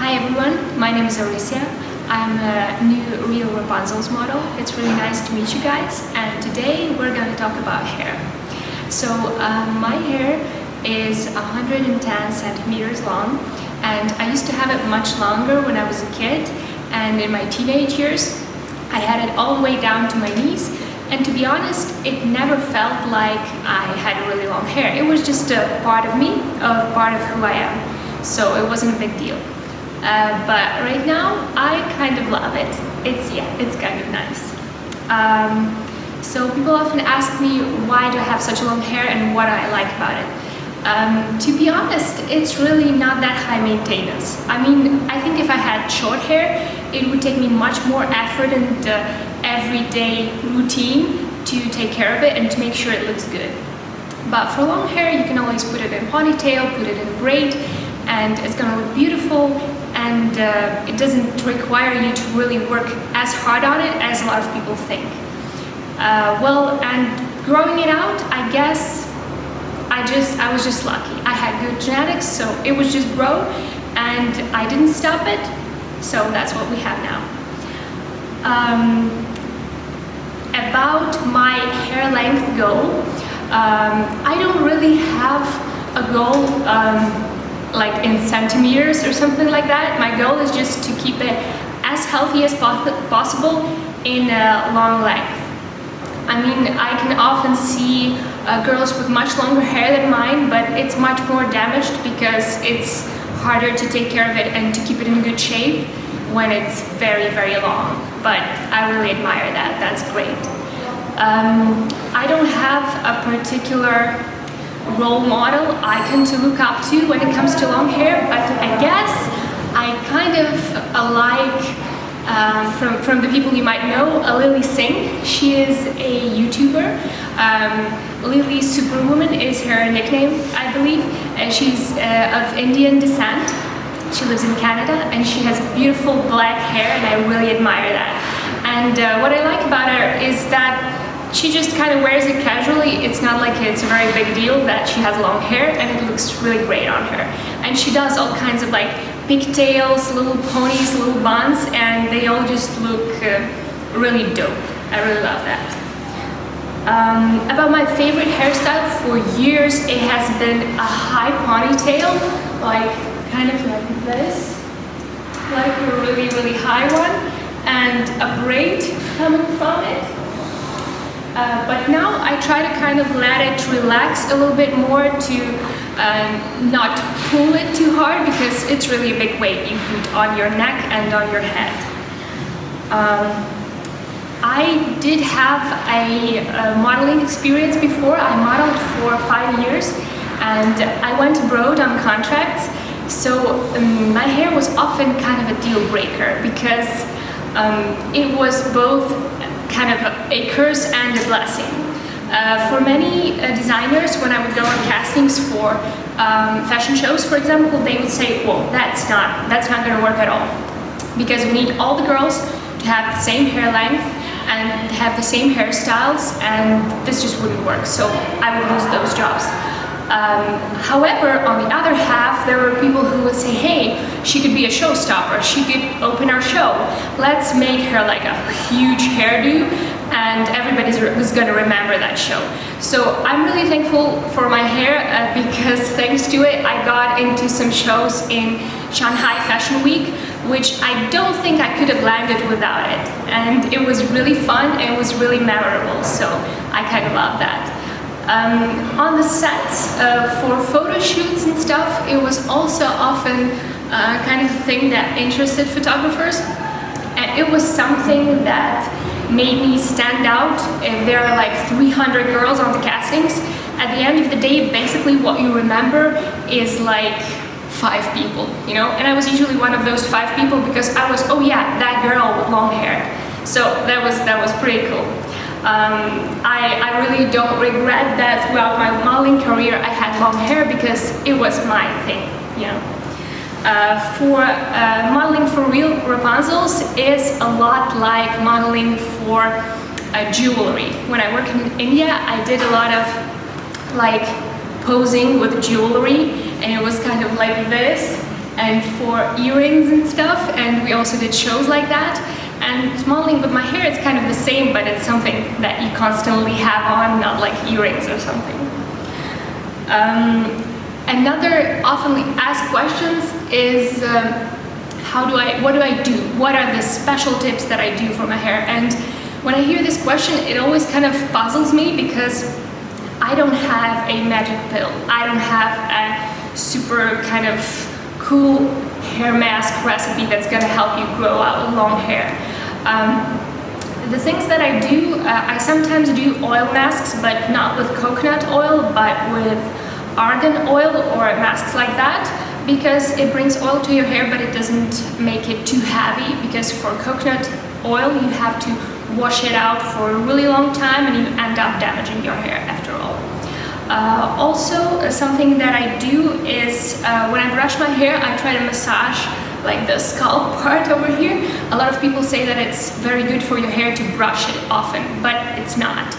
Hi everyone, my name is Orysya. I'm a new RealRapunzels model. It's really nice to meet you guys, and today we're going to talk about hair. So my hair is 110 centimeters long, and I used to have it much longer when I was a kid, and in my teenage years I had it all the way down to my knees, and to be honest, it never felt like I had really long hair. It was just a part of me, a part of who I am, so it wasn't a big deal. But right now, I kind of love it. It's kind of nice. So people often ask me why do I have such long hair and what I like about it. To be honest, it's really not that high maintenance. I mean, I think if I had short hair, it would take me much more effort and everyday routine to take care of it and to make sure it looks good. But for long hair, you can always put it in a ponytail, put it in a braid, and it's gonna look beautiful, and it doesn't require you to really work as hard on it as a lot of people think. And growing it out, I guess I was just lucky. I had good genetics, so it was just grow, and I didn't stop it, so that's what we have now. About my hair length goal, I don't really have a goal like in centimeters or something like that. My goal is just to keep it as healthy as possible in a long length. I mean, I can often see girls with much longer hair than mine, but it's much more damaged because it's harder to take care of it and to keep it in good shape when it's very, very long. But I really admire that. That's great. I don't have a particular role model icon to look up to when it comes to long hair, but I guess I kind of like from the people you might know, Lily Singh. She is a YouTuber. Lily Superwoman is her nickname, I believe. She's of Indian descent. She lives in Canada, and she has beautiful black hair, and I really admire that. And what I like about her is that she just kind of wears it casually. It's not like it's a very big deal that she has long hair, and it looks really great on her. And she does all kinds of like pigtails, little ponies, little buns, and they all just look really dope. I really love that. About my favorite hairstyle for years, it has been a high ponytail, like kind of like this, like a really, really high one, and a braid coming from it. But now I try to kind of let it relax a little bit more to not pull it too hard, because it's really a big weight you put on your neck and on your head. I did have a modeling experience before. I modeled for 5 years, and I went abroad on contracts, so my hair was often kind of a deal breaker, because it was both kind of a curse and a blessing. For many designers, when I would go on castings for fashion shows, for example, they would say, well, that's not going to work at all, because we need all the girls to have the same hair length and have the same hairstyles, and this just wouldn't work, so I would lose those jobs. However, on the other half, there were people who would say, hey, she could be a showstopper, she could open our show, let's make her like a huge hairdo, and everybody's going to remember that show. So I'm really thankful for my hair, because thanks to it, I got into some shows in Shanghai Fashion Week, which I don't think I could have landed without it. And it was really fun, it was really memorable, so I kind of love that. On the sets for photo shoots and stuff, it was also often kind of a thing that interested photographers, and it was something that made me stand out. If there are like 300 girls on the castings, at the end of the day, basically what you remember is like 5 people, you know? And I was usually one of those 5 people, because I was, oh yeah, that girl with long hair. So that was pretty cool. I really don't regret that throughout my modeling career I had long hair, because it was my thing, you know. For modeling for RealRapunzels is a lot like modeling for jewelry. When I worked in India, I did a lot of like posing with jewelry, and it was kind of like this, and for earrings and stuff, and we also did shows like that. And modeling with my hair, it's kind of the same, but it's something that you constantly have on, not like earrings or something. Another often asked questions is what do I do? What are the special tips that I do for my hair? And when I hear this question, it always kind of puzzles me because I don't have a magic pill. I don't have a super kind of cool hair mask recipe that's gonna help you grow out long hair. The things that I do, I sometimes do oil masks, but not with coconut oil, but with argan oil or masks like that, because it brings oil to your hair, but it doesn't make it too heavy, because for coconut oil you have to wash it out for a really long time and you end up damaging your hair after all. Also, something that I do is when I brush my hair, I try to massage like the scalp part over here. A lot of people say that it's very good for your hair to brush it often, but it's not.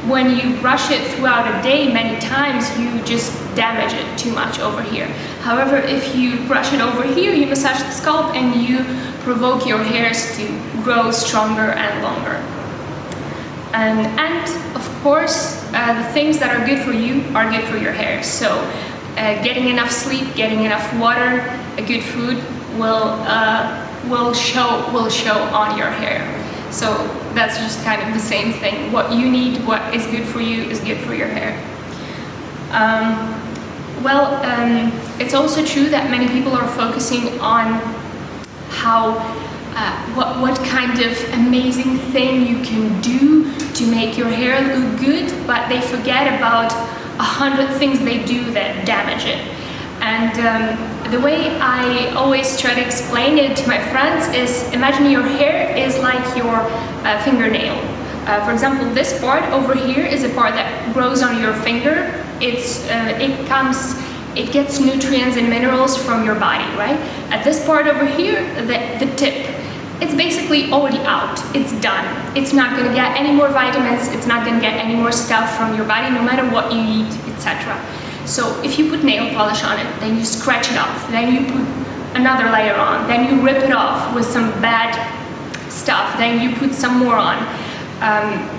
When you brush it throughout a day many times, you just damage it too much over here. However, if you brush it over here, you massage the scalp and you provoke your hairs to grow stronger and longer. And of course, the things that are good for you are good for your hair. So getting enough sleep, getting enough water, a good food will show on your hair. So that's just kind of the same thing. What you need, what is good for you, is good for your hair. It's also true that many people are focusing on how what kind of amazing thing you can do to make your hair look good, but they forget about 100 things they do that damage it. And the way I always try to explain it to my friends is, imagine your hair is like your fingernail. For example, this part over here is a part that grows on your finger. It gets nutrients and minerals from your body, right? At this part over here, the tip, it's basically already out. It's done. It's not going to get any more vitamins. It's not going to get any more stuff from your body, no matter what you eat, etc. So if you put nail polish on it, then you scratch it off, then you put another layer on, then you rip it off with some bad stuff, then you put some more on.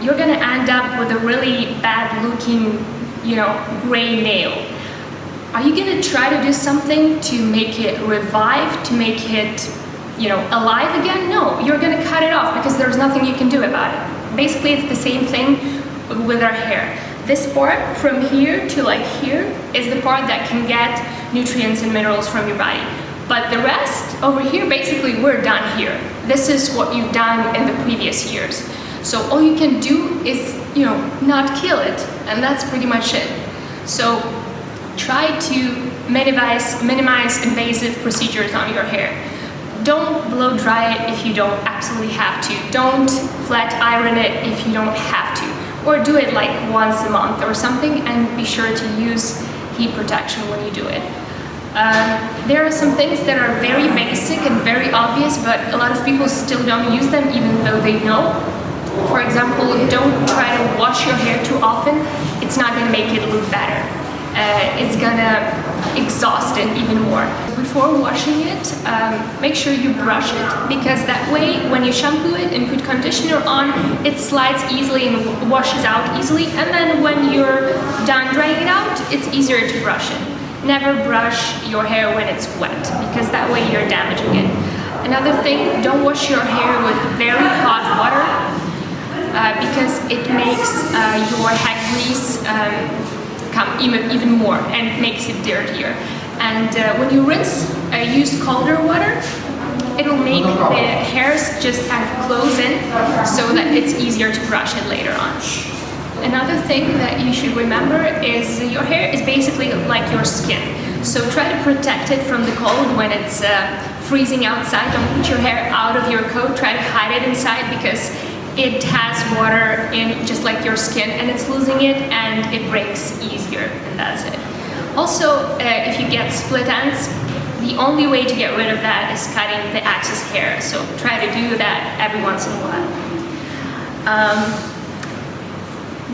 You're going to end up with a really bad looking, gray nail. Are you going to try to do something to make it revive, to make it alive again? No, you're going to cut it off because there's nothing you can do about it. Basically, it's the same thing with our hair. This part from here to like here is the part that can get nutrients and minerals from your body. But the rest over here, basically we're done here. This is what you've done in the previous years. So all you can do is, not kill it, and that's pretty much it. So try to minimize invasive procedures on your hair. Don't blow dry it if you don't absolutely have to. Don't flat iron it if you don't have to. Or do it like once a month or something, and be sure to use heat protection when you do it. There are some things that are very basic and very obvious, but a lot of people still don't use them even though they know. For example, don't try to wash your hair too often. It's not going to make it look better. It's gonna exhaust it even more. Before washing it, make sure you brush it, because that way when you shampoo it and put conditioner on, it slides easily and washes out easily, and then when you're done drying it out, it's easier to brush it. Never brush your hair when it's wet, because that way you're damaging it. Another thing, don't wash your hair with very hot water, because it makes your head grease come even more and makes it dirtier. And when you rinse, use colder water. It will make the hairs just kind of close in so that it's easier to brush it later on. Another thing that you should remember is your hair is basically like your skin. So try to protect it from the cold when it's freezing outside. Don't put your hair out of your coat. Try to hide it inside, because it has water in just like your skin, and it's losing it and it breaks easier, and that's it. Also, if you get split ends, the only way to get rid of that is cutting the excess hair, so try to do that every once in a while.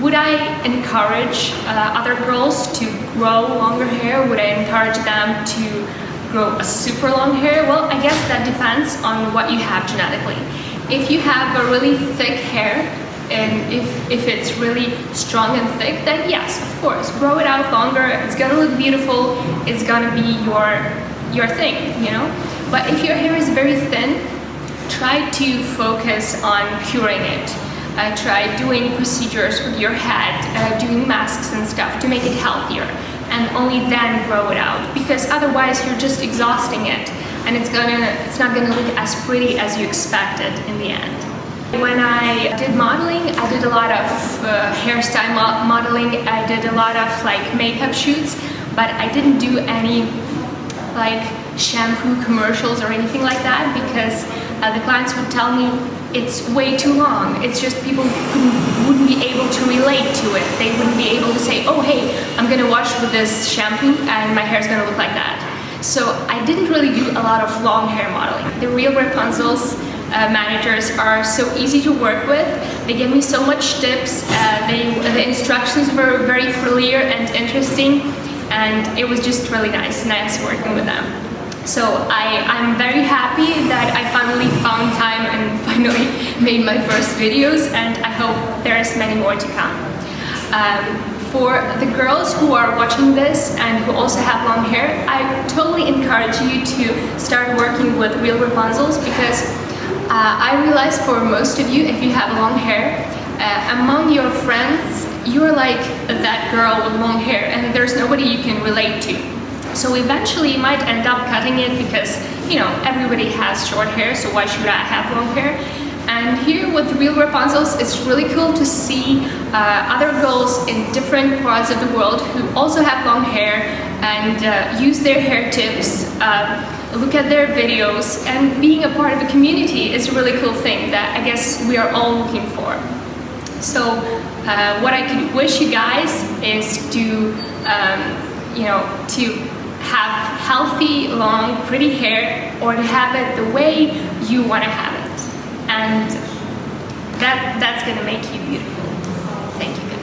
Would I encourage other girls to grow longer hair? Would I encourage them to grow a super long hair? Well, I guess that depends on what you have genetically. If you have a really thick hair, and if it's really strong and thick, then yes, of course, grow it out longer. It's gonna look beautiful. It's gonna be your thing, you know? But if your hair is very thin, try to focus on curing it. Try doing procedures with your head, doing masks and stuff to make it healthier, and only then grow it out, because otherwise you're just exhausting it, and it's not gonna look as pretty as you expected in the end. When I did modeling, I did a lot of hairstyle modeling. I did a lot of like makeup shoots, but I didn't do any like shampoo commercials or anything like that, because the clients would tell me it's way too long. It's just people wouldn't be able to relate to it. They wouldn't be able to say, oh hey, I'm gonna wash with this shampoo and my hair's gonna look like that. So I didn't really do a lot of long hair modeling. The RealRapunzels managers are so easy to work with. They give me so much tips. The instructions were very clear and interesting, and it was just really nice working with them. So I'm very happy that I finally found time and finally made my first videos, and I hope there's many more to come. For the girls who are watching this and who also have long hair, I totally encourage you to start working with RealRapunzels, because I realize for most of you, if you have long hair, among your friends, you're like that girl with long hair, and there's nobody you can relate to. So eventually you might end up cutting it because, you know, everybody has short hair, so why should I have long hair? And here with RealRapunzels, it's really cool to see other girls in different parts of the world who also have long hair and use their hair tips, look at their videos, and being a part of a community is a really cool thing that I guess we are all looking for. So what I could wish you guys is to, you know, to have healthy, long, pretty hair, or to have it the way you want to have it. And that's gonna make you beautiful. Thank you guys.